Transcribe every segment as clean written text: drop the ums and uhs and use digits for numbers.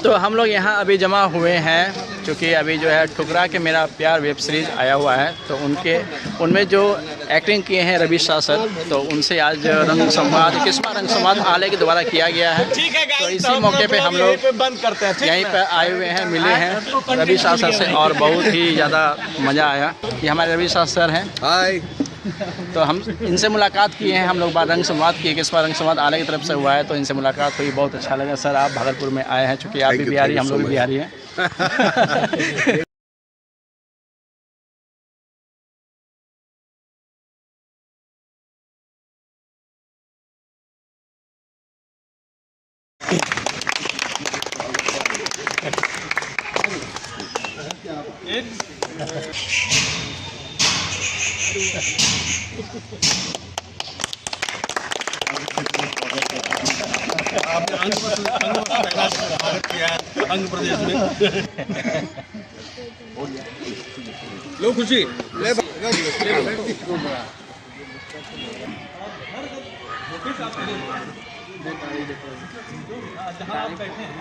तो हम लोग यहाँ अभी जमा हुए हैं क्योंकि अभी जो है ठुकरा के मेरा प्यार वेब सीरीज़ आया हुआ है, तो उनमें जो एक्टिंग किए हैं रवि शाह सर, तो उनसे आज रंग संवाद 21वां रंग संवाद आले के द्वारा किया गया है। तो इसी मौके पे हम लोग बंद करते हैं, यहीं पर आए हुए हैं, मिले हैं रवि शाह सर से और बहुत ही ज़्यादा मज़ा आया। ये हमारे रवि शाह सर हैं। हाय। तो हम इनसे मुलाकात किए हैं, हम लोग रंग संवाद किए, 21वां रंग संवाद आले की तरफ से हुआ है, तो इनसे मुलाकात हुई, बहुत अच्छा लगा। सर आप भागलपुर में आए हैं, चूँकि आप भी बिहारी, हम लोग भी बिहारी हैं। अंग प्रदेश में लो खुशी ले जहाँ आप बैठे हैं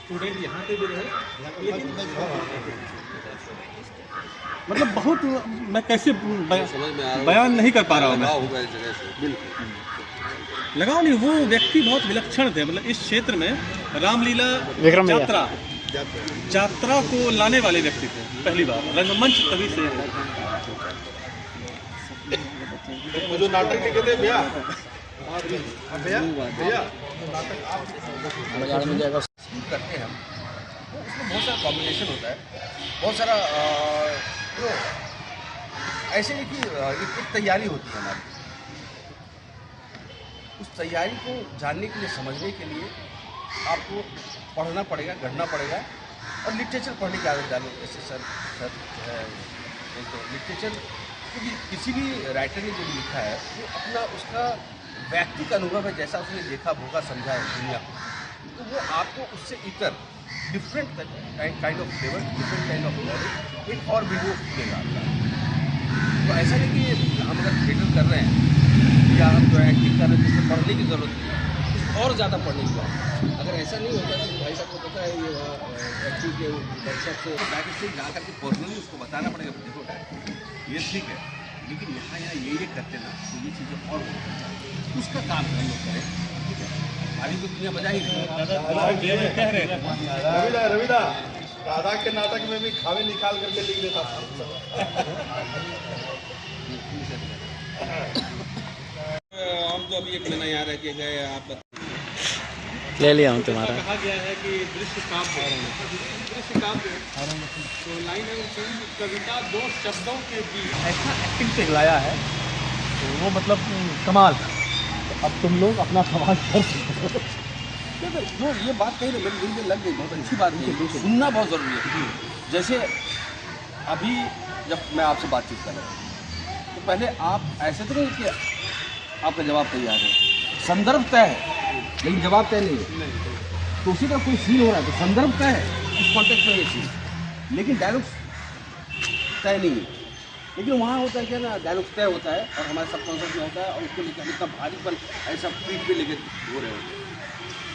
स्टूडेंट यहाँ पे भी रहे, मतलब बहुत मैं कैसे बयान नहीं कर पा रहा हूँ मैं। लगाओ नहीं, वो व्यक्ति बहुत विलक्षण थे, मतलब इस क्षेत्र में रामलीला यात्रा को लाने वाले व्यक्ति थे। पहली बार रंगमंच तभी से जो नाटक लिखे थे भैया करते हैं हम, उसमें बहुत सारा कॉम्बिनेशन होता है, बहुत सारा ऐसे नहीं कि एक तैयारी होती है हमारी। उस तैयारी को जानने के लिए, समझने के लिए आपको पढ़ना पड़ेगा, गढ़ना पड़ेगा और लिटरेचर पढ़ने की आदत डालो। जैसे सर जो है तो लिटरेचर, क्योंकि किसी भी राइटर ने जो लिखा है वो अपना उसका व्यक्तिगत अनुभव है, जैसा उसने देखा, भोगा, समझा है दुनिया को, तो वो आपको उससे इतर different kind of flavour, different kind of knowledge एक और वीडियो देगा आपका। तो ऐसा नहीं कि हम अगर थिएटर कर रहे हैं या हम जो एक्टिंग कर रहे हैं जिसमें पढ़ने की ज़रूरत नहीं है, कुछ और ज़्यादा पढ़ने की ज़रूरत है। अगर ऐसा नहीं होता तो भाई साहब को पता है ये एक्टिंग के वर्कशॉप से बैक स्टेज जा करके पर्सनली उसको बताना पड़ेगा, देखो ये ठीक है लेकिन यहाँ ये करते ना तो ये चीज़ें और उसका काम हम लोग करें, ठीक है। अभी तो दुनिया बजा ही रविदा राधा के नाटक में भी खावे निकाल करके लिख देता था। हम तो अभी एक महीना यहाँ रह के गए, आप ले लिया हूँ तुम्हारा। कहा गया है कि दृश्य काव्य, दृश्य काव्य तो लाइन है उनकी, कविता दो शब्दों के बीच ऐसा एक्टिंग से हिलाया है तो वो मतलब कमाल। तो अब तुम लोग अपना सवाल कर सकते हो। जो ये बात कही ना मेरे दिल में लग गई, बहुत अच्छी बात है, सुनना बहुत ज़रूरी है। जैसे अभी जब मैं आपसे बातचीत कर रहा हूँ तो पहले आप ऐसे तो नहीं कि आपका जवाब तैयार है, संदर्भ तय है लेकिन जवाब तय नहीं है। तो उसी का कोई सीन हो रहा है तो संदर्भ तय है, इस कॉन्टेक्स्ट में ये सीन, लेकिन डायलॉग तय नहीं है। लेकिन वहाँ होता है क्या ना, डायलॉग तय होता है और हमारे सब कॉन्सेप्ट में होता है और उसको लेकर इतना भारीपन ऐसा पीठ पे लेके हो रहे होते हैं।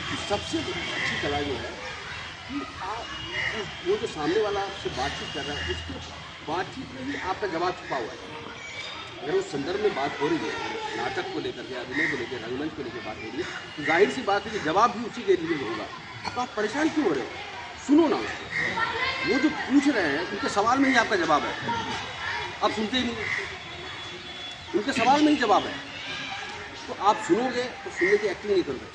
तो सबसे अच्छी कला जो है कि आप वो जो सामने वाला आपसे बातचीत कर रहा है उसके बातचीत में भी आपका जवाब छुपा हुआ है। अगर उस संदर्भ में बात हो रही है, नाटक को लेकर के, अभिनय को लेकर, रंगमंच को लेकर बात हो रही है, तो जाहिर सी बात है कि जवाब भी उसी के लिए होगा। तो आप परेशान क्यों हो रहे हो? सुनो ना उसको, वो जो पूछ रहे हैं उनके सवाल में ही आपका जवाब है, आप सुनते ही नहीं, उनके सवाल में ही जवाब है। तो आप सुनोगे तो सुनने की एक्टिंग नहीं करोगे,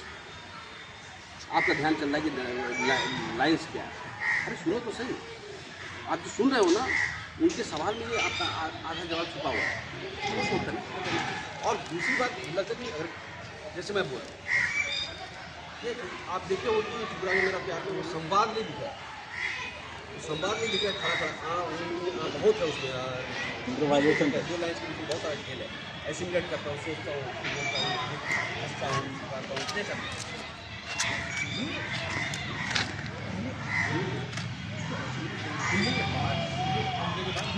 आपका ध्यान चल रहा है कि लाइन्स क्या है। अरे सुनो तो सही, आप जो सुन रहे हो ना उनके सवाल में ये आपका आधा जवाब छुपा हुआ है। और दूसरी बात लगता है कि अगर जैसे मैं बोल आप देखे हो कि चुपड़ा में मेरा प्यार में वो संवाद नहीं दिखा, संवाद नहीं दिखा, खड़ा खड़ा बहुत है उसमें इम्प्रोवाइजेशन का, दो लाइन के बीच बहुत सारा खेल है, एसिमुलेट करता हूँ, सोचता हूँ, बोलता हूँ, हंसता हूँ, गाता हूँ, इतने सब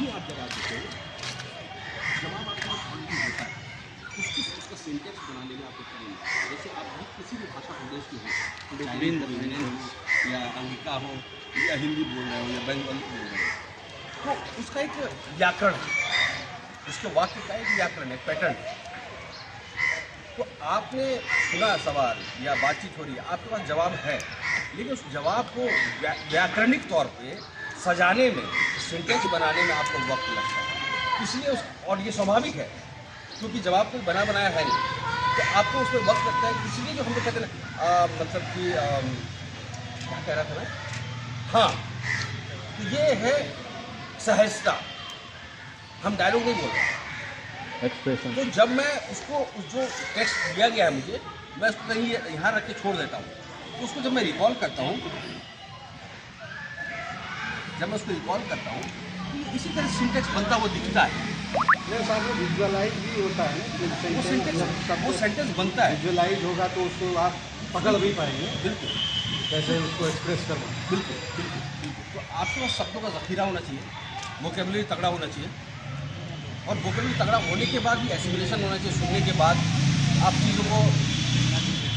आप जवाब देते हो, जवाब आपका होता है उसका सेंटेंस बनाने में आपको टाइम लगता है। जैसे आप किसी भी भाषा प्रदेश की हो, या अंगिका हो या हिंदी बोल रहे हो या बंगाली बोल रहे हो, तो उसका एक व्याकरण है, उसके वाक्य का एक व्याकरण है, पैटर्न है। तो आपने सुना सवाल या बातचीत हो रही है, आपके पास जवाब है, लेकिन उस जवाब को व्याकरणिक तौर पे सजाने में, सेंटेंस बनाने में आपको वक्त लगता है। इसलिए और ये स्वाभाविक है, क्योंकि जवाब कोई बना बनाया है नहीं, तो आपको उसमें वक्त लगता है। इसलिए जो हम लोग कहते हैं मतलब कि क्या कह रहा था मैं, हाँ, तो ये है सहजता। हम डायलॉग नहीं बोल रहे, एक्सप्रेशन। तो जब मैं उसको जो टेक्स्ट दिया गया है मुझे, मैं उसको कहीं यहाँ रख के छोड़ देता हूँ, तो उसको जब मैं रिकॉल करता हूँ, तो इसी तरह सिंटेक्स बनता हुआ दिखता है। विजुअलाइज भी होता है, वो सेंटेंस बनता है। विजुअलाइज होगा तो उसको आप पकड़ भी पाएंगे, बिल्कुल, कैसे उसको एक्सप्रेस करना। बिल्कुल बिल्कुल बिल्कुल। तो आपके पास शब्दों का ज़ख़ीरा होना चाहिए, वोकेबुलरी तगड़ा होना चाहिए, और वोकेबुलरी तगड़ा होने के बाद भी एसिमिलेशन होना चाहिए। सुनने के बाद आप चीज़ों को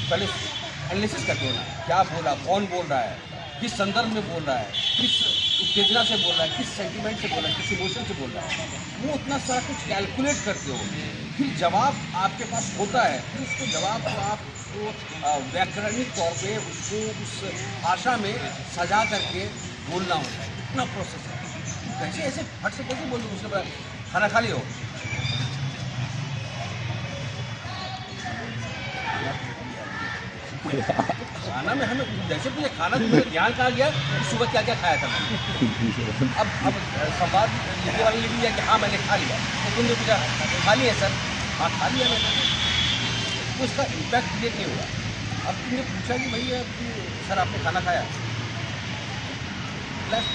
पहले एनालिसिस करते हो ना, क्या बोला, कौन बोल रहा है, किस संदर्भ में बोल रहा है, किस उत्तेजना से बोल रहा है, किस सेंटिमेंट से बोल रहा है, किस इमोशन से बोल रहा है, वो उतना सारा कुछ कैलकुलेट करते हो। फिर जवाब आपके पास होता है, फिर उसको जवाब को आपको व्याकरणिक तौर पे उसको उस भाषा में सजा करके बोलना होता है। इतना प्रोसेस है। कैसे ऐसे फट से कैसे बोल दूँ, उसके बाद खाना खा लियो, खाना में हमें जैसे मुझे खाना तो मेरे ध्यान कहाँ गया कि सुबह क्या क्या खाया था मैंने। अब संवाद लिखने वाले लिख लिया कि हाँ मैंने खा लिया, तो तुमने पूछा खा लिया सर, हाँ खा लिया मैंने, तो इसका इम्पैक्ट क्रिएट नहीं हुआ। अब तुमने पूछा कि भैया सर आपने खाना खाया, प्लस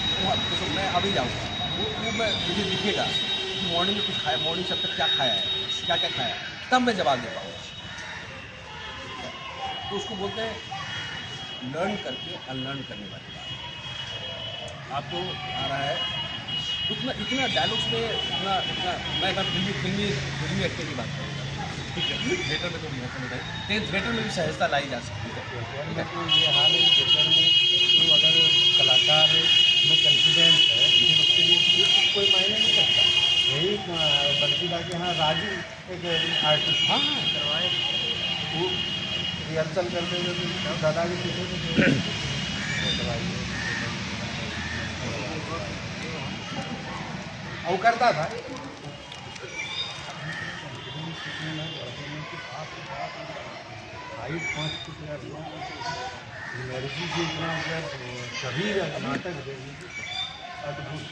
देखो मैं अभी जाऊँगा, वो मैं मुझे लिखेगा कि मॉर्निंग में कुछ खाया, मॉर्निंग से अब तक क्या खाया है, क्या क्या खाया, तब मैं जवाब दे पाऊँगा। तो उसको बोलते हैं लर्न करके अनलर्न करने वाली बात। आपको आ रहा है इतना डायलॉग्स में इतना मैं फिल्मी एक्टिंग की बात करूँगा, ठीक है। थिएटर में तो नहीं होता नहीं, थिएटर में भी सहजता लाई जा सकती है। तो ये हाल है थिएटर में, तो अगर कलाकार में कॉन्फिडेंस है, लेकिन उसके लिए कोई मायने नहीं रखता। यही बल्कि लाके हाँ राजू एक आर्टिस्ट हाँ करवाए, वो रिहर्सल करते हुए दादा के पीछे वो करता था। हाइट 5 फुट एनर्जी से इतना कभी नाटक अद्भुत।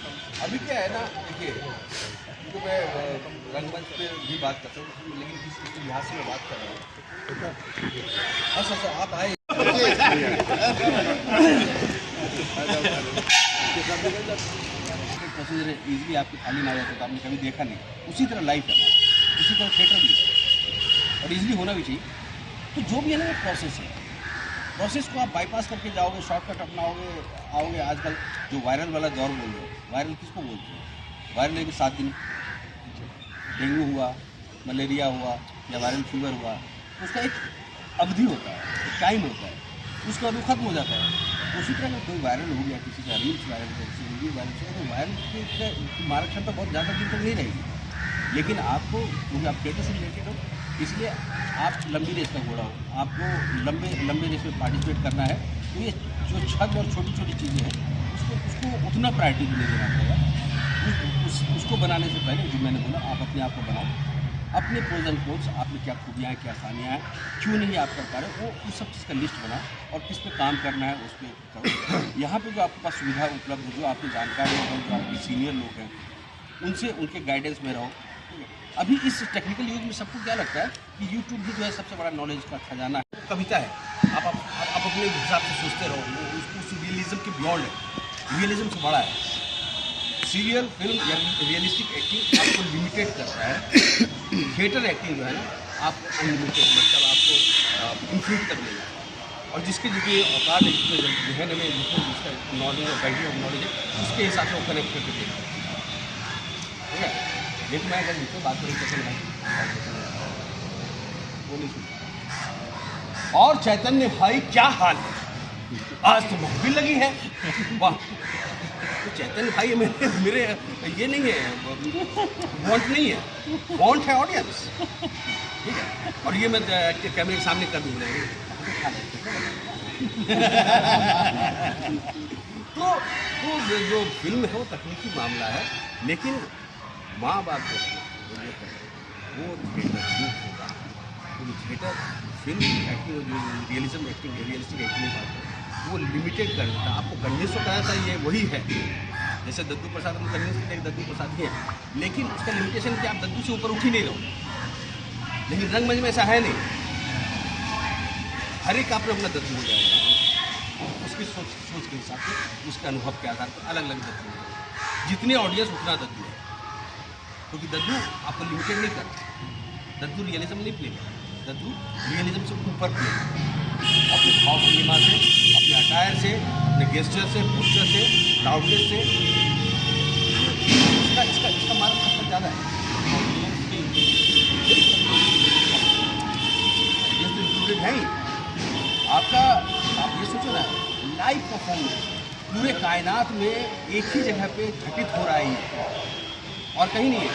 अभी क्या है ना, देखिए तो मैं रंगमंच पे भी बात करता हूँ, लेकिन किस लिहाज से मैं बात कर रहा हूँ। अच्छा आप आए प्रोसीजर ईजिली आपकी थाली में आ जाता है, तो आपने कभी देखा नहीं, उसी तरह लाइफ है, उसी तरह थिएटर भी है, और ईजिली होना भी चाहिए। तो जो भी है ना प्रोसेस है, प्रोसेस को आप बाईपास करके जाओगे, शॉर्टकट अपनाओगे, आओगे। आजकल जो वायरल वाला दौर बोल रहे हो, वायरल किसको बोलते हैं? वायरल है कि 7 दिन डेंगू हुआ, मलेरिया हुआ या वायरल फीवर हुआ, उसका एक अवधि होता है, एक टाइम होता है, उसके बाद वो खत्म हो जाता है। उसी तरह का कोई वायरल हो गया, किसी का रील्स वायरल है, किसी वीडियो वायरल है, तो वायरल की मारक क्षमता बहुत ज़्यादा दिन तक नहीं रहेगी। लेकिन आपको, क्योंकि आप थिएटर से रिलेटेड हो, इसलिए आप लंबी रेस का घोड़ा हो, आपको लंबे रेस में पार्टिसिपेट करना है। तो ये जो छद और छोटी छोटी चीज़ें हैं, उसको उतना प्रायोरिटी नहीं देना पड़ेगा। उसको बनाने से पहले जो मैंने बोला, आप अपने आप को बनाओ, अपने प्रोज एंड कोन्स, आप में क्या खूबियाँ हैं, क्या आसानियाँ हैं, क्यों नहीं आप कर पा रहे हो, वो उस सब चीज़ का लिस्ट बनाओ और किस पे काम करना है उस पर करो। यहाँ पे जो आपके पास सुविधा उपलब्ध है, जो आपके जानकार लोग हैं, जो आपके सीनियर लोग हैं, उनसे उनके गाइडेंस में रहो। अभी इस टेक्निकल यूज में सबको क्या लगता है कि यूट्यूब भी जो है सबसे बड़ा नॉलेज का खजाना है। कविता है, आप अपने हिसाब से सोचते रहो, उस रियलिज्म के बियॉन्ड है, रियलिज्म से बड़ा है। सीरियल फिल्म या रियलिस्टिक एक्टिंग आपको लिमिटेड करता है, थिएटर एक्टिंग जो है ना आपको अनलिमिटेड, मतलब आपको इन्फिनिट तक ले जाए। और जिसके जितनी औकात है, जितने जहन में जिसका नॉलेज और बैटरी ऑफ नॉलेज है, उसके हिसाब से वो कनेक्ट करके देगा, ठीक है। लेकिन मैं अगर जिससे बात करूँ चैतन्य भाई, वो नहीं सुनता। और चैतन्य भाई क्या हाल है, आज तो महफिल लगी है, वाह। तो चैतन्य भाई मेरे मेरे ये नहीं है, वॉन्ट नहीं है, वॉन्ट है ऑडियंस, ठीक है। और ये मैं कैमरे के सामने कर दूँ तो जो फिल्म है वो तकनीकी मामला है, लेकिन माँ बाप जो है वो थिएटर ठीक होगा, क्योंकि थिएटर फिल्म एक्टिंग जो रियलिस्टिक एक्टिंग बात है वो लिमिटेड कर देता है। आपको कन्विंस तो कराना चाहिए, वही है। जैसे दद्दू प्रसाद हम कन्विंस करते हैं दद्दू प्रसाद ही है, लेकिन उसका लिमिटेशन कि आप दद्दू से ऊपर उठ ही नहीं रहो। लेकिन रंगमंच में ऐसा है नहीं, हर एक आप अपना दद्दू हो जाएगा, उसकी सोच के हिसाब से, उसके अनुभव के आधार पर अलग अलग दद्दू है। जितने ऑडियंस उतना दद्दू है, क्योंकि दद्दू आपको लिमिटेड नहीं करता, दद्दू रियलिज्म नहीं प्ले करता, दद्दू रियलिज्म से ऊपर प्ले करता। अपने भाव भंगिमा से, अपने अटायर से, अपने गेस्चर से, पोस्चर से, लाउडनेस से, इसका मार्ग सबसे ज़्यादा है। इंक्लूडेड है ही आपका। आप ये सोचो ना, लाइव परफॉर्मेंस पूरे कायनात में एक ही जगह पे घटित हो रहा है और कहीं नहीं है।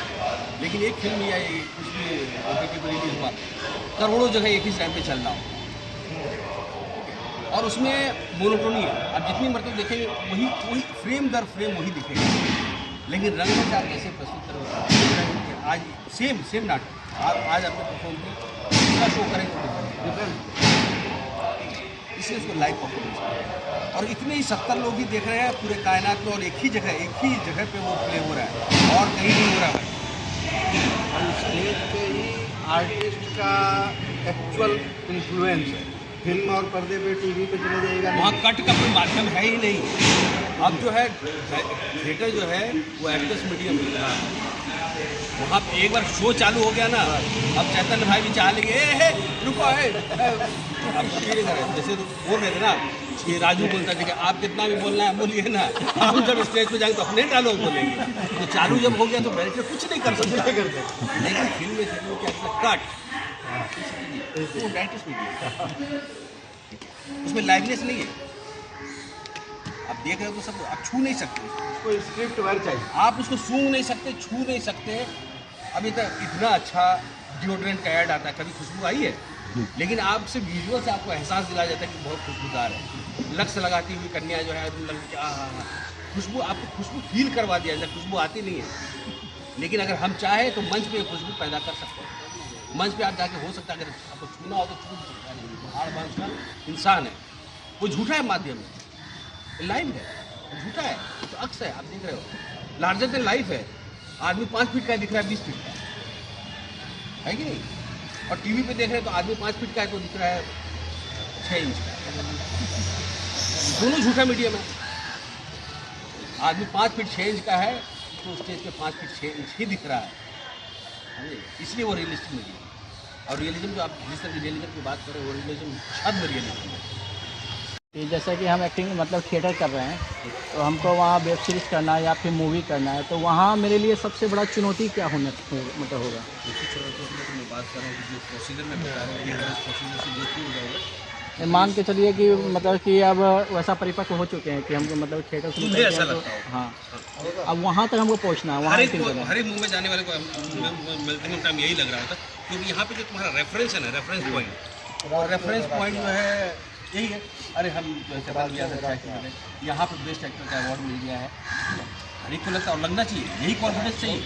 लेकिन एक फिल्म या कुछ भी OTT पर रिलीज हुआ, करोड़ों जगह एक ही टाइम पे चल रहा हो, और उसमें मोनोटोनी है। आप जितनी मरतब देखेंगे वही फ्रेम दर फ्रेम वही दिखेगा। लेकिन रंग में आप कैसे प्रस्तुत करोगे? आज सेम नाटक आज आपने परफॉर्म किया, दूसरा शो करेंगे डिफरेंट, इसलिए उसको लाइव परफॉर्मेंस। और इतने ही 70 लोग ही देख रहे हैं पूरे कायनात में, और एक ही जगह पे वो प्ले हो रहा है और कहीं नहीं हो रहा है। और स्टेज पे ही आर्टिस्ट का एक्चुअल इन्फ्लुएंस है, फिल्म और पर्दे पे टीवी पे चले जाएगा, वहाँ कट का कोई माध्यम है ही नहीं। अब जो है थिएटर जो है वो एक्टर्स मीडियम है। वहाँ पे एक बार शो चालू हो गया ना, अब चैतन्य भाई भी चाह लेंगे, रुको अब जैसे तो बोल रहे थे ना, ये राजू बोलता था कि आप कितना भी बोलना है बोलिए ना, हम जब स्टेज पे जाएंगे तो अपने डायलॉग बोलेंगे। तो चालू जब हो गया तो डायरेक्टर कुछ नहीं कर सकते। लेकिन फिल्म में क्या कट, उसमें लाइवनेस नहीं है। आप देख रहे हो तो सब आप छू नहीं सकते, कोई स्क्रिप्ट वर्क चाहिए, आप उसको सूंघ नहीं सकते, छू नहीं सकते। अभी तक इतना अच्छा डिओड्रेंट का ऐड आता है, कभी खुशबू आई है? लेकिन आपसे विजुअल से आपको एहसास दिलाया जाता है कि बहुत खुशबूदार है। लक्स लगाती हुई कन्या जो है खुशबू, आपको खुशबू फील करवा दिया जाए, खुशबू आती नहीं है। लेकिन अगर हम चाहें तो मंच पे खुशबू पैदा कर सकते हैं। मंच पे आप जाके हो सकता है, अगर आपको छूना हो तो छू सकता है। हाड़ बांस का इंसान है, वो झूठा है माध्यम में, लाइव है, झूठा है तो अक्स है। आप देख रहे हो लार्जर देन लाइफ है। आदमी 5 फीट का दिख रहा है 20 फीट का है कि नहीं? और टीवी पे देख रहे हैं तो आदमी 5 फीट का है तो दिख रहा है 6 इंच का। दोनों झूठा मीडियम है। आदमी 5 फीट 6 इंच का है तो स्टेज पे 5 फीट 6 इंच ही दिख रहा है, इसलिए वो रियलिस्टिक मीडियम। और रियलिज्म जो आप जिस तरह की रियलिज्म की बात कर रहे हो, वो रियलिज्म छद्म रियलिज्म है। कि जैसा कि हम एक्टिंग मतलब थिएटर कर रहे हैं, तो हमको वहाँ वेब सीरीज़ करना है या फिर मूवी करना है, तो वहाँ मेरे लिए सबसे बड़ा चुनौती क्या होगा? मैं बात कर रहा हूँ जो प्रोसीजर में बता रहा हूँ, प्रोसीजर से देखते हो जाएगा। मान के चलिए कि मतलब कि अब वैसा परिपक्व हो चुके हैं कि हमको मतलब थिएटर शुरू मुझे ऐसा करते हैं लगता है। तो हाँ, अब वहाँ तक हमको पहुँचना है। वहाँ हर एक मूव में जाने वाले को मिलते टाइम यही लग रहा होता, क्योंकि यहाँ पे जो तुम्हारा रेफरेंस है ना, रेफरेंस पॉइंट जो है यही है। अरे हम चैतन्य गया था, यहाँ पर बेस्ट एक्टर का अवार्ड मिल गया है, हर एक को लगता है और लगना चाहिए, यही कॉन्फिडेंस चाहिए।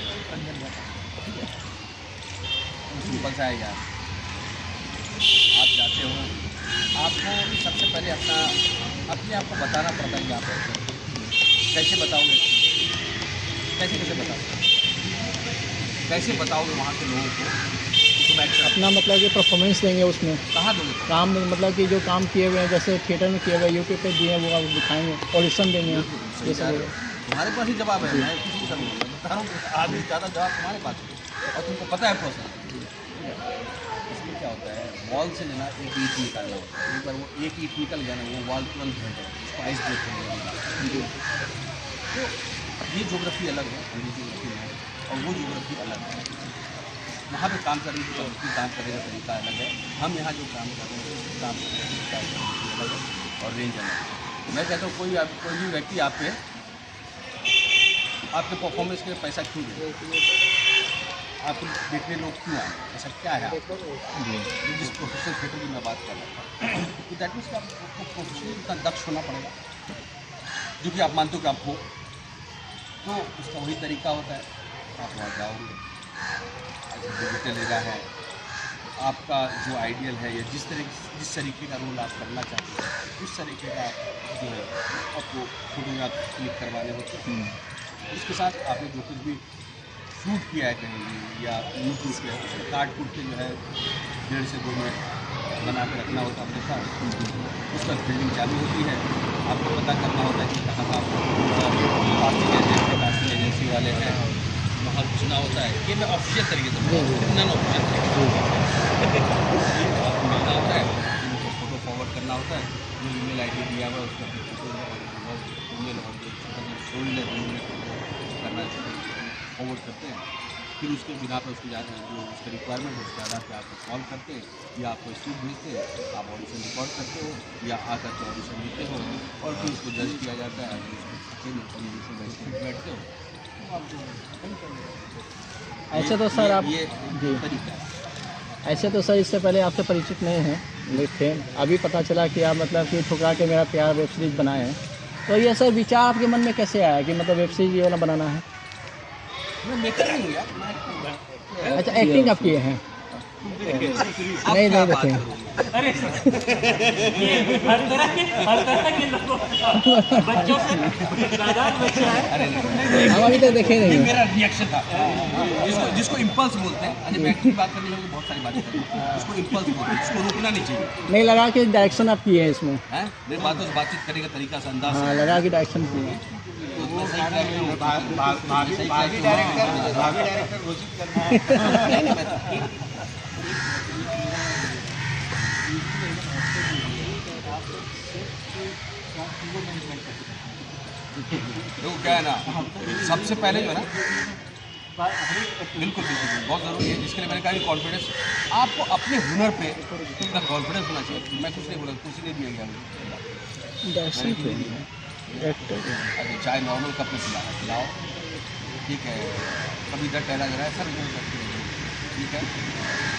सिंपल सा है यार, आप जाते हो, आपको सबसे पहले अपने आप को बताना पड़ता है कि आप कैसे बताओगे, कैसे बताओगे वहाँ के लोगों को तुम एक्टर अपना मतलब कि परफॉर्मेंस देंगे उसमें, कहाँ दोगे? काम मतलब कि जो काम किए हुए हैं जैसे थिएटर में किए हुए यूट्यूब पे दिए वो आप दिखाएंगे, ऑडिशन देंगे, ये सब होगा। तुम्हारे पास ही जवाब है, मैं कुछ नहीं करूँगा, बता रहा हूँ आदमी ज़्यादा जवाब तुम्हारे पास है और तुमको पता है प्रोसेस। इसमें क्या होता है, वॉल से लेना एक ईट निकालना होता है, एक बार वो एक ईट निकल गया ना, वो वॉल तुरंत भर जाए, उसको आइस ब्रेक हो जाएगा। तो ये ज्योग्राफी अलग है, ये ज्योग्राफी है और वो ज्योग्राफी अलग है। वहाँ पे काम करने का तरीका अलग है, हम यहाँ जो काम कर रहे हैं काम करने का तरीका अलग है। और रेंज अलग है। मैं कहता हूँ कोई भी व्यक्ति आपके परफॉर्मेंस के पैसा क्यों दे, आपको देखने लोग क्यों आए, ऐसा क्या है आपको? जिस प्रोफेशनल थिएटर की मैं बात कर रहा था, तो दैट मीन्स कि आपको प्रोफेशनल इतना दक्ष होना पड़ेगा, जो कि आप मानते हो कि आप हो, तो उसका वही तरीका होता है। आप वहाँ जाओगे, डिजिटल एरा है, आपका जो आइडियल है या जिस तरीके का रोल आप करना चाहते हो उस तरीके का जो है आपको फोटोग्राफ क्लिक करवाने होते हैं। उसके साथ आपने जो कुछ भी शूट किया है कहीं भी या यूट्यूब किया है उसको काट कूट के जो है 1.5 से 2 मिनट बना के रखना होता है अपने साथ। उसका फिल्डिंग चालू होती है, आपको पता करना होता है कि कहाँ का कास्टिंग एजेंसी वाले हैं, वहाँ पूछना होता है। ये मैं ऑफिशियल तरीके से नॉन ऑफिशियल तरीके से मिलना होता है, उनको फोटो फॉरवर्ड करना होता है, जो ईमेल आईडी दिया हुआ है उसका ईमेल और करना फॉरवर्ड करते हैं। फिर उसके बिना पर उसकी जो उसका रिक्वायरमेंट है उसके आधार पर आपको कॉल करते हैं या आपको स्क्रिप्ट भेजते हैं, आप ऑडिशन रिकॉर्ड करते हो या आकर के ऑडिशन देते हो और फिर उसको जज किया जाता है। बैठते हो ऐसे तो सर आप ये जी तरीका है। ऐसे तो सर इससे पहले आपसे परिचित नहीं हैं लेकिन अभी पता चला कि आप मतलब कि ठुकरा के मेरा प्यार वेब सीरीज़ बनाए हैं, तो ये सर विचार आपके मन में कैसे आया कि मतलब वेब सीरीज़ ये वाला बनाना है? मैं मेकर नहीं हूँ यार, अच्छा एक्टिंग आप किए हैं? नहीं देखें। अरे ये हर तरह के लोगों बच्चों से नादान बच्चा है। हम अभी तक देखे ये नहीं। मेरा रिएक्शन था, जिसको इम्पल्स बोलते हैं। अरे मैं की बात करने लगे बहुत सारी बातें करें, उसको इम्पल्स बोलते हैं, इसको रोकना नहीं चाहिए। नहीं लगा कि डायरेक्शन आप किए हैं इसमें? हैं मेरी बातों से बातचीत करने का तरीका से अंदाज हाँ लगा कि डायरेक्शन किए हैं। भाभी डायरेक्टर घोषित कर देखो क्या है ना, सबसे पहले जो है ना बिल्कुल बहुत ज़रूरी है, जिसके लिए मैंने कहा कि कॉन्फिडेंस आपको अपने हुनर पे इतना कॉन्फिडेंस होना चाहिए। मैं कुछ नहीं बोला, कुछ नहीं दिया गया डायरेक्शन किए हैं। अरे चाय नॉर्मल कप में खिलाओ, ठीक है, कभी इधर टहला जा रहा है सर इधर ठीक है,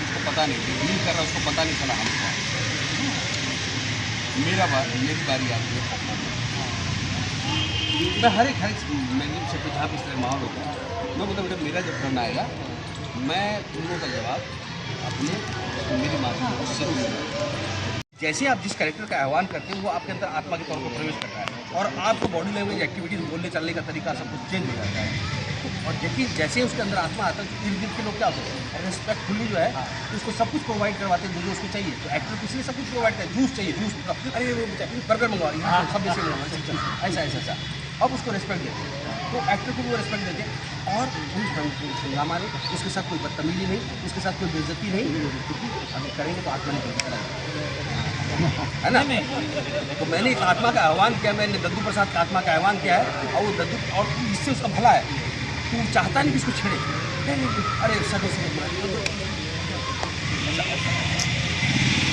उसको पता नहीं डील कर रहा है, उसको पता नहीं चला हमको। मेरी बारी आती है, मैं हर एक मैंने से जहाँ पे इस तरह माहौल होता है मैं बोलता बेटा मेरा जब टर्न आएगा मैं तुम लोगों का जवाब अपने मेरी मातृभाषा से दूंगा। जैसे आप जिस कैरेक्टर का आह्वान करते हैं वो आपके अंदर आत्मा के तौर पर प्रवेश करता है और आपको बॉडी लैंग्वेज एक्टिविटीज बोलने चलने का तरीका सब कुछ चेंज हो जाता है। और देखिए जैसे उसके अंदर आत्मा आता है तो इर्द गिर्द के लोग क्या होते हैं रेस्पेक्टफुली जो है उसको सब कुछ प्रोवाइड करवाते हैं जो उसको चाहिए। तो एक्टर को इसलिए सब कुछ प्रोवाइड करते हैं, जूस चाहिए जूस, अरे वो बर्गर मंगवा सब ऐसे ऐसा ऐसा ऐसा, अब उसको रेस्पेक्ट देते हैं तो एक्टर को वो रेस्पेक्ट देते हैं। और हमारे उसके साथ कोई बदतमीजी नहीं, उसके साथ कोई बेइज्जती नहीं, क्योंकि अगर करेंगे तो आत्मा नहीं करेगा है ना। तो मैंने एक आत्मा का आह्वान किया, मैंने दद्दू प्रसाद का आत्मा का आह्वान किया है और वो दद्दू और इससे उसका भला है तो वो चाहता नहीं कि इसको छेड़े, अरे सगे से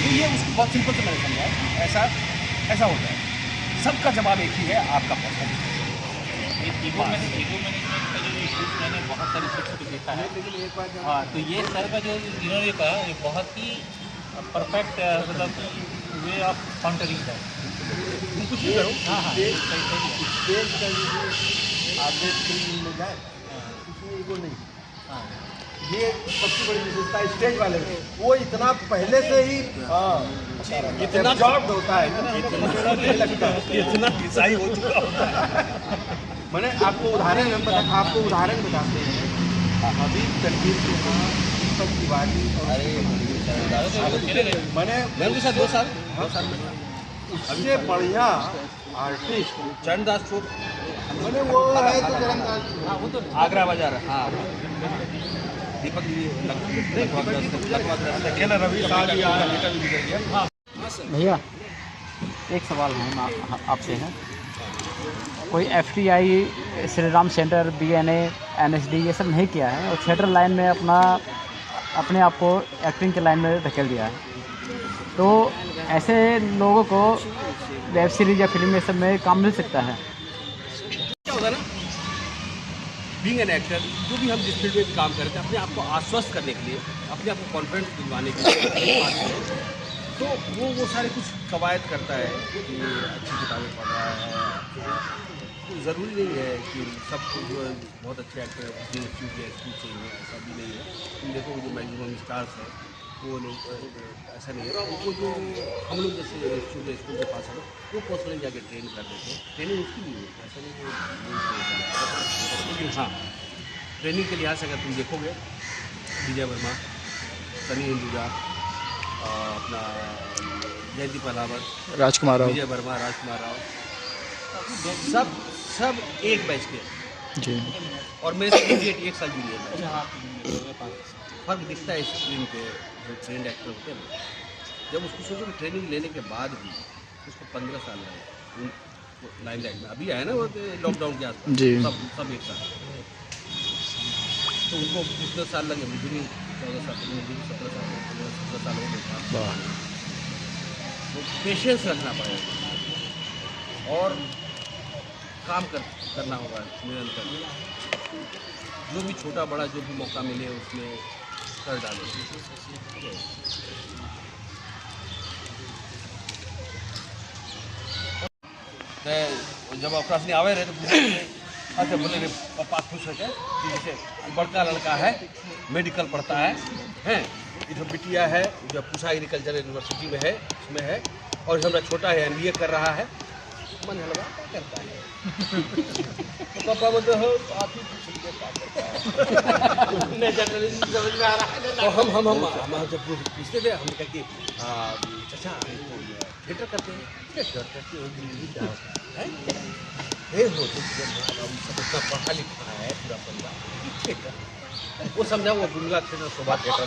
तो ये उसको बहुत सिंपल से मैंने समझा है, ऐसा होता है। सबका जवाब एक ही है, आपका पर्सनल ईगो मैनेजमेंट का जो इश्यूज मैंने बहुत सारे शिफ्ट को देखा है। हाँ तो ये सर का जो इन्होंने कहा ये बहुत ही परफेक्ट मतलब वे ऑफ काउंटरिंग है। कुछ भी करो। हाँ हाँ स्टेज का जो आगे फिल्म में जाए उसमें ईगो नहीं। हाँ ये सबसे बड़ी विशेषता स्टेज वाले में, वो इतना पहले से ही इतना जॉब होता है इतना डिसाइड हो चुका होता है। मैंने आपको उदाहरण बताते हैं। अभी तनवीर सुहान, दीपक तिवारी और मैंने उनके साथ 2 साल उससे बढ़िया आर्टिस्ट चरणदास चौक मैंने वो है तो चरणदास वो तो आगरा बाजार। हाँ दीपक जी रवि साहब जी भैया एक सवाल है आपसे है, कोई FTI Shri Ram centre BNA NSD ये सब नहीं किया है और थिएटर लाइन में अपने आप को एक्टिंग के लाइन में धकेल दिया है, तो ऐसे लोगों को वेब सीरीज या फिल्म में सब में काम मिल सकता है? क्या होता है ना, बीइंग एन एक्टर, जो भी हम जिस फील्ड में काम करते हैं, अपने आप को आश्वस्त करने के लिए, अपने आप को कॉन्फिडेंस दिलवाने के लिए, तो वो सारे कुछ कवायद करता है कि अच्छी किताबें पढ़ रहा है। तो ज़रूरी नहीं है कि सब जो बहुत अच्छे एक्टर इंस्टीट्यूट या स्कूल से ही है, ऐसा भी नहीं है। तुम देखो जो मैक्सिमम स्टार्स हैं वो लोग ऐसा नहीं है, वो जो हम लोग जैसे इंस्टीट्यूट स्कूल के पास है वो पर्सनली जाके ट्रेन कर देते हैं। ट्रेनिंग उसकी भी है, ऐसा नहीं कि लेकिन हाँ, ट्रेनिंग के लिहाज से अगर तुम देखोगे विजय वर्मा, सनी हिंदुजा, अपना जयदीप अलावत, राजकुमार राव विजय वर्मा, राजकुमार राव, सब एक बैच के जी। और मेरे से एक साल जूनियर है। फर्क दिखता है स्क्रीन पे जो ट्रेंड एक्टर होते हैं ना, जब उसको सोचो कि ट्रेनिंग लेने के बाद भी उसको 15 साल लगे लाइन लाइट में। अभी आया ना वो लॉकडाउन के आसपास जी। सब एक साथ, तो उनको कितने साल लगे, मुझे भी 14 साल, मुझे भी 17 साल, 17 साल हो गए। तो पेशेंस रखना पड़ेगा और काम करना होगा निरंतर। जो भी छोटा बड़ा जो भी मौका मिले उसमें कर डाले। जब अपराध नहीं आवे रहे तो पूछे, अच्छा बोले रे पापा खुश है क्या कि जैसे बड़का लड़का है मेडिकल पढ़ता है इधर बिटिया है जो पूछा एग्रीकल्चर यूनिवर्सिटी में है, उसमें है, और हमारा छोटा है MBA कर रहा है। मन हलवा क्या करता है तो पापा बोलते हो आप ही पूछिए क्या करता है। नहीं जर्नलिज्म समझ में आ रहा है। तो हम जब पूछते थे, हम कहा कि चाचा थिएटर करते हैं, थिएटर करते हो हो तो सब इतना पढ़ा लिखा है पूरा परिवार, थिएटर वो समझा वो गुंगा थिएटर शोभा थिएटर।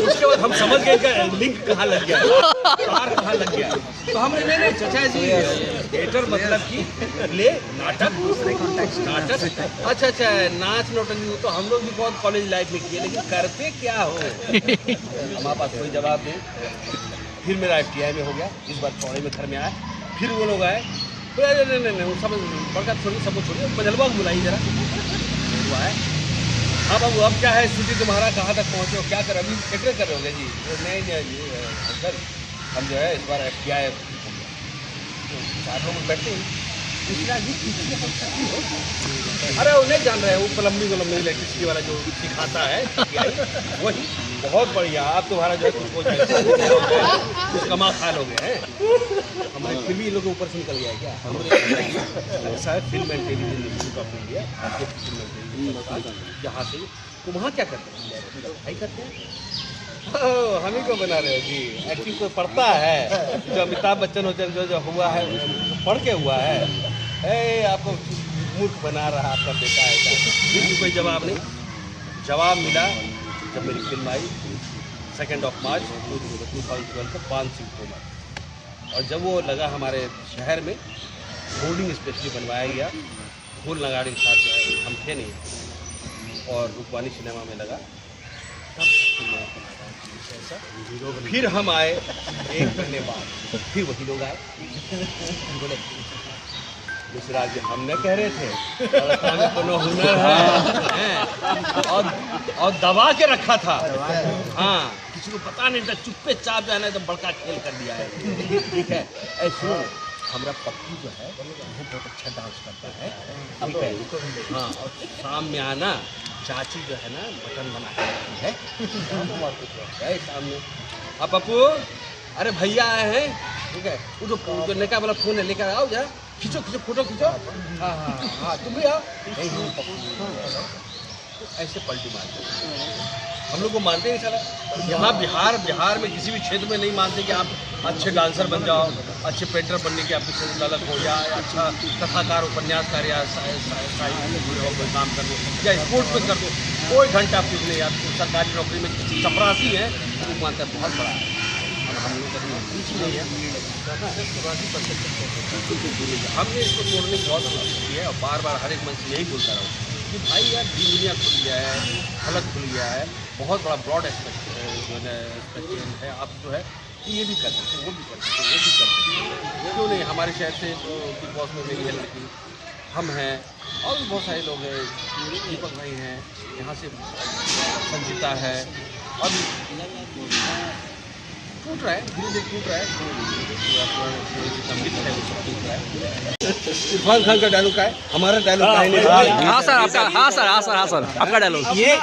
उसके बाद हम समझ गए कि लिंक कहाँ लग गया, तार कहाँ लग गया। तो हमने नहीं चाचा जी थिएटर मतलब कि प्ले नाटक अच्छा नाच नौटंकी तो हम लोग भी बहुत कॉलेज लाइफ में किए, लेकिन करते क्या हो हमारे पास कोई जवाब नहीं। फिर मेरा FTI में हो गया, इस बार चौड़े में घर में आया, फिर वो लोग आए, नहीं वो सब बड़का छोड़िए, सबको छोड़िए, मजलवा को बुलाइए जरा। हुआ है हाँ बाबू, अब क्या है स्थिति तुम्हारा, कहाँ तक पहुँचे हो, क्या कर अभी थिएटर कर रहे हो जी? नहीं अंकल हम जो है इस बार FTI 4 लोग बैठते हैं। अरे वो नहीं जान रहे हैं, वो प्लम्बिंग इलेक्ट्रिसिटी वाला जो सिखाता है वही बहुत बढ़िया। आप तुम्हारा जो है कुछ कमा खा लोगे हैं, हमारे फिर भी लोग ऊपर से निकल गया है क्या? हमारे शायद film and television institute of India, film and television जहाँ से, तो वहाँ क्या करते हैं? भाई करते हैं हम ही को बना रहे हो जी। एक्टिंग कोई पढ़ता है जो अमिताभ बच्चन हो जो हुआ है पढ़ के हुआ है, आपको मूर्ख बना रहा आपका बेटा है। फिर कोई जवाब नहीं। जवाब मिला जब मेरी फिल्म आई 2 मार्च 2012 को 5 सितंबर, और जब वो लगा हमारे शहर में होर्डिंग स्पेशली बनवाया गया फूल नगाड़े के साथ, जो है हम थे नहीं, और रूपवानी सिनेमा में लगा, फिर हम आए 1 महीने बाद, फिर वही लोग आए बोले दूसरा जी हम न कह रहे थे कोनो हुनर है और दबा के रखा था। हाँ, किसी को पता नहीं था, चुप्पे चाप जाना तो बड़का खेल कर दिया है। ठीक है, ऐसे हमारा पप्पू जो है वो बहुत अच्छा डांस करता है, ठीक है। हाँ, और शाम में आना चाची जो है ना मटन बना के रखी है सामने। अब पप्पू अरे भैया आए हैं, ठीक है, वो जो नेका वाला फोन है लेकर आओ जरा, खींचो फोटो खींचो। हाँ तुम भी आओ। तो ऐसे पलटी मारते हम लोग को मानते नहीं साला। यहाँ बिहार में किसी भी क्षेत्र में नहीं मानते कि आप अच्छे डांसर बन जाओ, अच्छे पेंटर बनने की आपकी ललक हो, या अच्छा कथाकार उपन्यासकार या कोई काम कर दो या स्पोर्ट्स में कर दो, कोई घंटा कुछ नहीं। आप सरकारी नौकरी में चपरासी है वो मानता है बहुत बड़ा है। हम लोग कभी कुछ नहीं है, हमने इसको तोड़ने की बहुत कोशिश की है, और बार हर एक मन से यही बोलता रहा कि भाई यार दुनिया खुल गया है, फलक खुल गया है, बहुत बड़ा ब्रॉड एक्सपेक्टेशन है। आप जो है ये भी कर सकते हैं, वो भी कर सकते हैं, वो भी कर सकते हैं। क्यों नहीं, हमारे शहर से बिग बॉस में मेरी है लड़की, हम हैं और भी बहुत सारे लोग हैं, दीपक भाई हैं, यहाँ से संजीता है, और टूट रहा है, धीरे धीरे टूट रहा है, इरफान खान का डायलॉग का है, हमारा डायलॉग का है नहीं। हाँ सर आपका, हाँ सर आपका डायलॉग। ये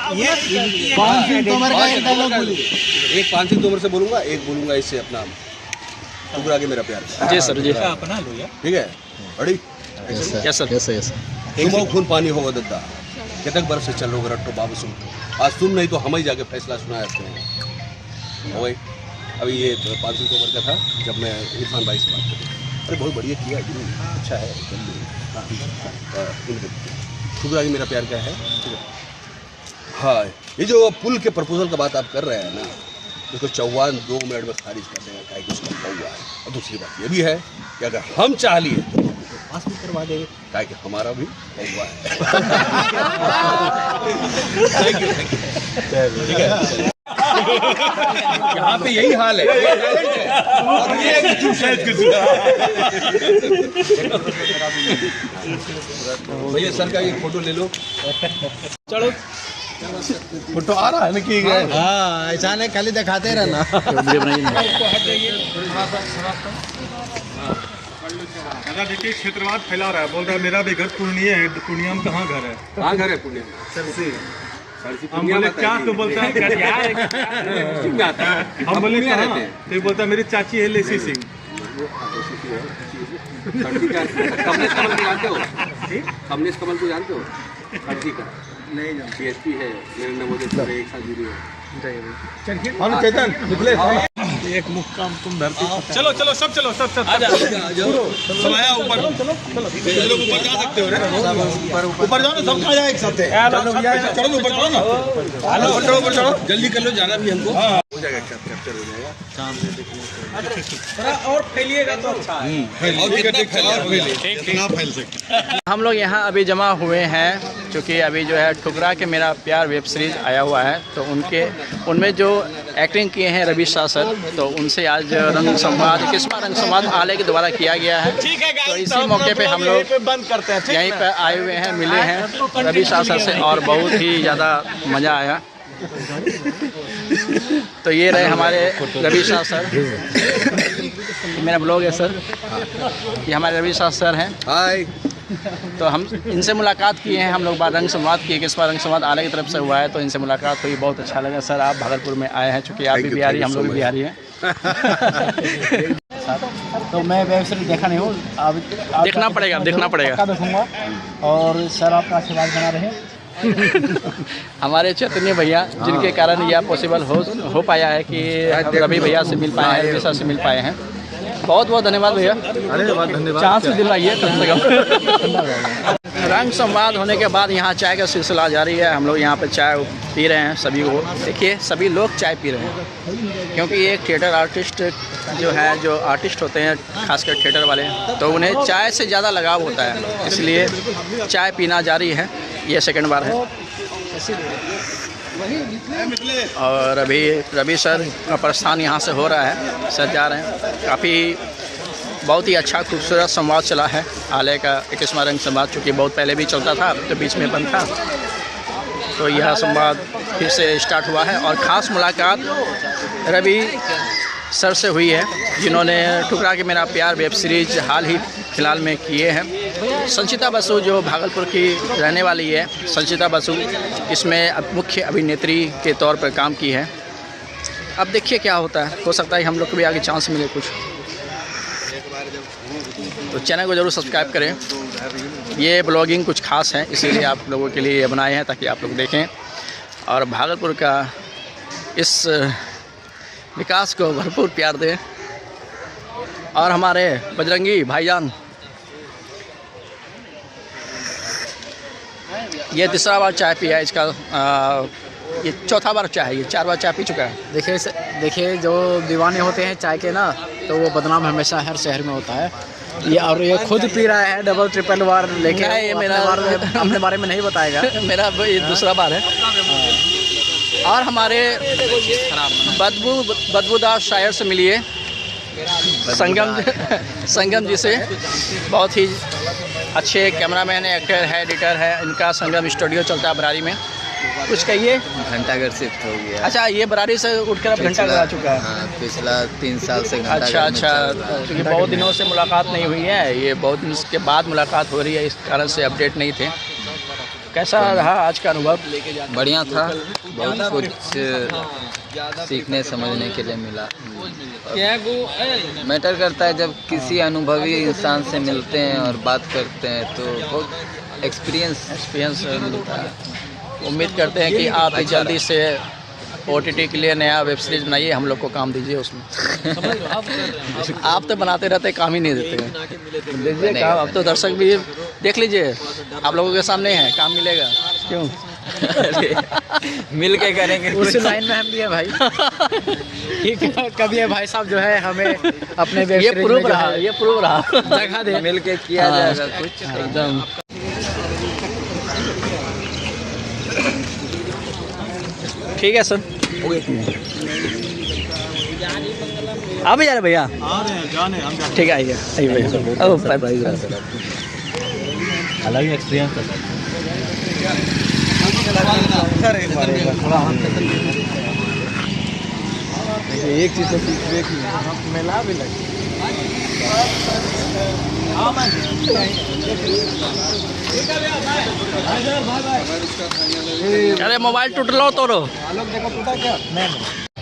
पान सिंह तोमर का एक डायलॉग बोलिए। एक पान सिंह तोमर से बोलूँगा, एक बोलूँगा इससे अपना ठुकरा के मेरा प्यार। जी सर जी। अपना लो यार। ठीक है, ready? Yes sir yes yes. तुम खून पानी होगा दद्दा, कितक बरस से चलोगे रट्टो बाबू सुन, आज तुम नहीं तो हम ही जाके फैसला सुनाए हैं। वही अभी ये 500 तोमर का था जब मैं इरफान भाई से बात करी, अरे बहुत बढ़िया किया, अच्छा है, ठुकरा के मेरा प्यार क्या है। हाँ, ये जो पुल के प्रपोजल का बात आप कर रहे हैं ना, उसको चौहान 2 मिनट में खारिज कर देगा, क्या कि उसका हुआ है। और दूसरी बात ये भी है कि अगर हम चाह लिए तो पास भी करवा देंगे, क्या कि हमारा भी हुआ है। Thank you. ठीक है, यहाँ पे यही हाल है। भैया सर का ये फोटो ले लो। चलो फोटो आ रहा है ना कि हाँ, ऐसा नहीं खाली दिखाते रहना। दादा देखिए क्षेत्रवाद फैला रहा है, बोल रहा है मेरा भी घर पूर्णिया है, पूर्णिया में कहाँ घर है? कहाँ घर है पुण्य? हम बोले क्या, तो बोलता है हम बोले कहाँ, तो बोलता है मेरी चाची है लेसी सिंह। कमलेश कमल को जानते हो? कमलेश कमल को जानते हो? खड़की का नहीं जानते, CSP है, नरेंद्र मोदी से एक साथ जुड़ी है। हम चेतन निकले एक मुक्काम तुम धरती। चलो चलो सब चलो सब सब आजा समाया ऊपर, लोग ऊपर जा सकते हो ना, ऊपर जाओ ना, सब खा जाए एक साथ। चलो ऊपर चलो ना, ऊपर चलो, जल्दी कर लो, जाना भी हमको। हो जाएगा, कैप्चर हो जाएगा। और फैलिएगा तो अच्छा है। और कितना फैल सकते। हम लोग यहाँ अभी जमा हुए हैं क्योंकि अभी जो है ठुकरा के मेरा प्यार वेब सीरीज़ आया हुआ है, तो उनमें जो एक्टिंग किए हैं रवि शाह सर, तो उनसे आज रंग संवाद, 21वां रंग संवाद आले के द्वारा किया गया है। तो इसी मौके पे हम लोग बंद करते हैं, यहीं पर आए हुए हैं, मिले हैं रवि शाह सर से और बहुत ही ज़्यादा मज़ा आया। तो ये रहे हमारे रवि शाह सर, मेरा ब्लॉग है सर, ये हमारे रवि शाह सर हैं। हाय, तो हम इनसे मुलाकात किए हैं, हम लोग बार रंग संवाद किए, कि इस बार रंग संवाद आले की तरफ से हुआ है, तो इनसे मुलाकात हुई, बहुत अच्छा लगा। सर आप भागलपुर में आए हैं, चूँकि आप भी बिहारी, हम लोग भी बिहारी हैं। तो मैं वेब सीरीज देखा नहीं हूँ, अब देखना पड़ेगा, देखना पड़ेगा। पक्का देखूंगा। और सर आपका आशीर्वाद बना रहे। हमारे चैतन्य भैया, जिनके कारण यह पॉसिबल हो पाया है कि हम रवि भैया से मिल पाए हैं, रवि सर से मिल पाए हैं। बहुत बहुत धन्यवाद भैया। अरे धन्यवाद। चांस दिलवाइए कम से कम। रंग संवाद होने के बाद यहाँ चाय का सिलसिला जारी है। हम लोग यहाँ पर चाय पी रहे हैं, सभी को देखिए, सभी लोग चाय पी रहे हैं, क्योंकि ये थिएटर आर्टिस्ट जो है, जो आर्टिस्ट होते हैं खासकर थिएटर वाले, तो उन्हें चाय से ज़्यादा लगाव होता है, इसलिए चाय पीना जारी है। ये सेकंड बार है। और अभी रवि सर का प्रस्थान यहाँ से हो रहा है, सर जा रहे हैं। काफ़ी बहुत ही अच्छा खूबसूरत संवाद चला है आलय का 21वां रंग संवाद, चूँकि बहुत पहले भी चलता था, तो बीच में बंद था, तो यह संवाद फिर से स्टार्ट हुआ है। और ख़ास मुलाकात रवि सर से हुई है, जिन्होंने ठुकरा के मेरा प्यार वेब सीरीज हाल ही फिलहाल में किए हैं। संचिता बसु जो भागलपुर की रहने वाली है, संचिता बसु इसमें मुख्य अभिनेत्री के तौर पर काम की है। अब देखिए क्या होता है, हो सकता है हम लोग को भी आगे चांस मिले कुछ। तो चैनल को ज़रूर सब्सक्राइब करें। ये ब्लॉगिंग कुछ खास है, इसीलिए आप लोगों के लिए बनाए हैं, ताकि आप लोग देखें और भागलपुर का इस विकास को भरपूर प्यार दें। और हमारे बजरंगी भाईजान, ये तीसरा बार चाय पिया है इसका, ये चौथा बार चाय है, ये 4 बार चाय पी चुका है। देखिए जो दीवाने होते हैं चाय के ना, तो वो बदनाम हमेशा हर शहर में होता है। ये और ये खुद पी रहा है डबल ट्रिपल बार लेके, ये मेरा अपने बारे में नहीं बताएगा। मेरा ये दूसरा बार है। और हमारे बदबूदार शायर से मिलिए, संगम जी से। बहुत ही अच्छे कैमरामैन है, एक्टर है, एडिटर है। इनका संगम स्टूडियो चलता है बरारी में। कुछ कहिए। घंटाघर शिफ्ट हो गया। अच्छा, ये बरारी से उठकर अब घंटाघर आ चुका है। हाँ, पिछला 3 साल से घंटाघर अच्छा में अच्छा, चल रहा है। क्योंकि बहुत दिनों से मुलाकात नहीं हुई है, ये बहुत दिन के बाद मुलाकात हो रही है, इस कारण से अपडेट नहीं थे। कैसा रहा आज का अनुभव? बढ़िया था, बहुत कुछ सीखने समझने के लिए मिला। मैटर करता है जब किसी अनुभवी इंसान से मिलते हैं और बात करते हैं तो बहुत एक्सपीरियंस मिलता है। उम्मीद करते हैं कि आप भी जल्दी से OTT के लिए नया वेब सीरीज बनाइए, हम लोग को काम दीजिए उसमें। आप तो बनाते रहते, काम ही नहीं देते हैं। दीजिए काम, अब तो दर्शक भी देख लीजिए, आप लोगों के सामने है, काम मिलेगा। क्यों? मिल के करेंगे। उस लाइन में हम भी है भाई। ठीक है, कभी है भाई साहब जो है हमें अपने वेब ये सीरीज प्रूव में जो रहा, है ये प्रूव रहा। दिखा दे। मिल के किया हाँ। जाएगा कुछ एकदम। ठीक है सर। आप भी जा रहे भैया? ठीक है, आइए आइए भैया। अलग ही एक्सपीरियंस एक चीज़ तो सीखने की मेला भी लगे। अरे मोबाइल टूट लो तो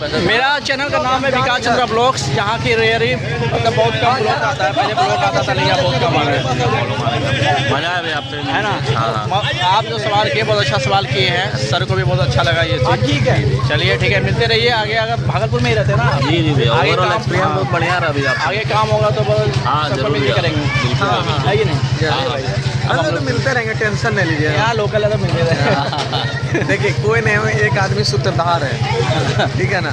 मेरा चैनल का नाम है विकास चंद्रा ब्लॉग्स, जहाँ की रेयरी मतलब बहुत कम ब्लॉग आता है। पहले ब्लॉग आता था, नहीं बहुत कम आ रहा है। मजा आया आपसे, है ना? आप जो सवाल किए बहुत अच्छा सवाल किए हैं, सर को भी बहुत अच्छा लगा ये चीज़। ठीक है, चलिए ठीक है, मिलते रहिए आगे। अगर भागलपुर में ही रहते हैं ना? जी जी, आगे एक्सपीरियंस बहुत बढ़िया रहा अभी। आगे काम होगा तो बहुत सबको मिलकर करेंगे, है कि नहीं? तो मिलते रहेंगे, टेंशन नहीं लीजिए। यहाँ लोकल है तो मिलते रहेंगे। देखिए कोई नहीं, एक आदमी सूत्रधार है, ठीक है ना।